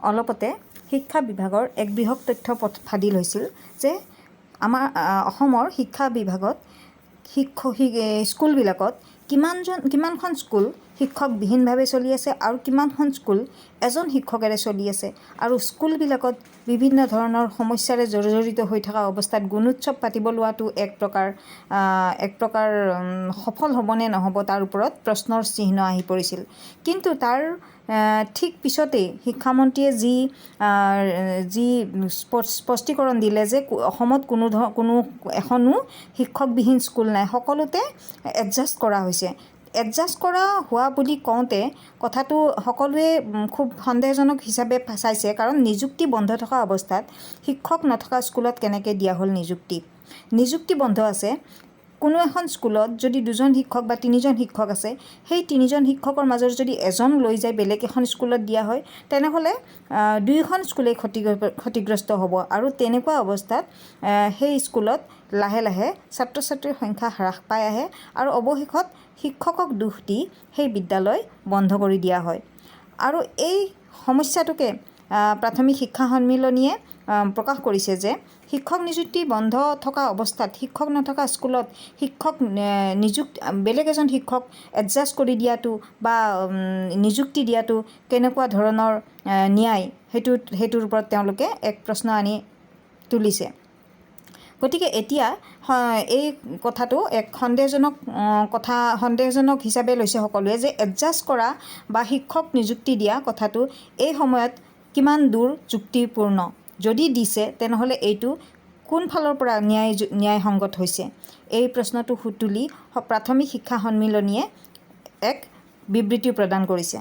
অলপতে শিক্ষা বিভাগৰ এক বৃহৎ তথ্য ফাদিল হৈছিল যে আমাৰ অসমৰ শিক্ষা বিভাগত স্কুলবিলাকত কিমানখন স্কুল শিক্ষকবিহীনভাৱে চলি আছে আৰু কিমানখন স্কুল এজন শিক্ষকেৰে চলি আছে আৰু স্কুলবিলাকত বিভিন্ন ধৰণৰ সমস্যাৰে জৰ্জৰিত হৈ থকা অৱস্থাত গুণোৎসৱ পাতিব লোৱাটো এক প্ৰকাৰ সফল হ'বনে নহ'ব তাৰ ওপৰত প্ৰশ্নৰ চিহ্ন আহি পৰিছিল। কিন্তু তাৰ ঠিক পিছতেই শিক্ষামন্ত্ৰীয়ে যি স্পষ্টীকৰণ দিলে যে অসমত কোনো এখনো শিক্ষকবিহীন স্কুল নাই, সকলোতে এডজাষ্ট কৰা হৈছে। এডজাষ্ট কৰা হোৱা বুলি কওঁতে কথাটো সকলোৱে খুব সন্দেহজনক হিচাপে চাইছে, কাৰণ নিযুক্তি বন্ধ থকা অৱস্থাত শিক্ষক নথকা স্কুলত কেনেকৈ দিয়া হ'ল নিযুক্তি বন্ধ আছে। কোনো এখন স্কুলত যদি 2জন শিক্ষক বা 3জন শিক্ষক আছে, সেই 3জন শিক্ষকৰ মাজত যদি এজন লৈ যায় বেলেগ এখন স্কুলত দিয়া হয়, তেনেহ'লে 2খন স্কুলেই ক্ষতিগ্ৰস্ত হ'ব আৰু তেনেকুৱা অৱস্থাত সেই স্কুলত লাহে লাহে ছাত্ৰ ছাত্ৰীৰ সংখ্যা হ্ৰাস পাই আহে আৰু অৱশেষত শিক্ষকক দোষ দি সেই বিদ্যালয় বন্ধ কৰি দিয়া হয়। আৰু এই সমস্যাটোকে প্ৰাথমিক শিক্ষা সন্মিলনীয়ে প্ৰকাশ কৰিছে যে শিক্ষক নিযুক্তি বন্ধ থকা অৱস্থাত শিক্ষক নথকা স্কুলত বেলেগ এজন শিক্ষক এডজাষ্ট কৰি দিয়াটো বা নিযুক্তি দিয়াটো কেনেকুৱা ধৰণৰ ন্যায়, সেইটোৰ ওপৰত তেওঁলোকে এক প্ৰশ্ন আনি তুলিছে। গতিকে এতিয়া এই কথাটো এক সন্দেহজনক হিচাপে লৈছে সকলোৱে যে এডজাষ্ট কৰা বা শিক্ষক নিযুক্তি দিয়া কথাটো এই সময়ত কিমান দূৰ যুক্তিপূৰ্ণ। যদি দিছে তেনেহ'লে এইটো কোন ফালৰ পৰা ন্যায়সংগত হৈছে, এই প্ৰশ্নটো তুলি প্ৰাথমিক শিক্ষা সন্মিলনীয়ে এক বিবৃতি প্ৰদান কৰিছে।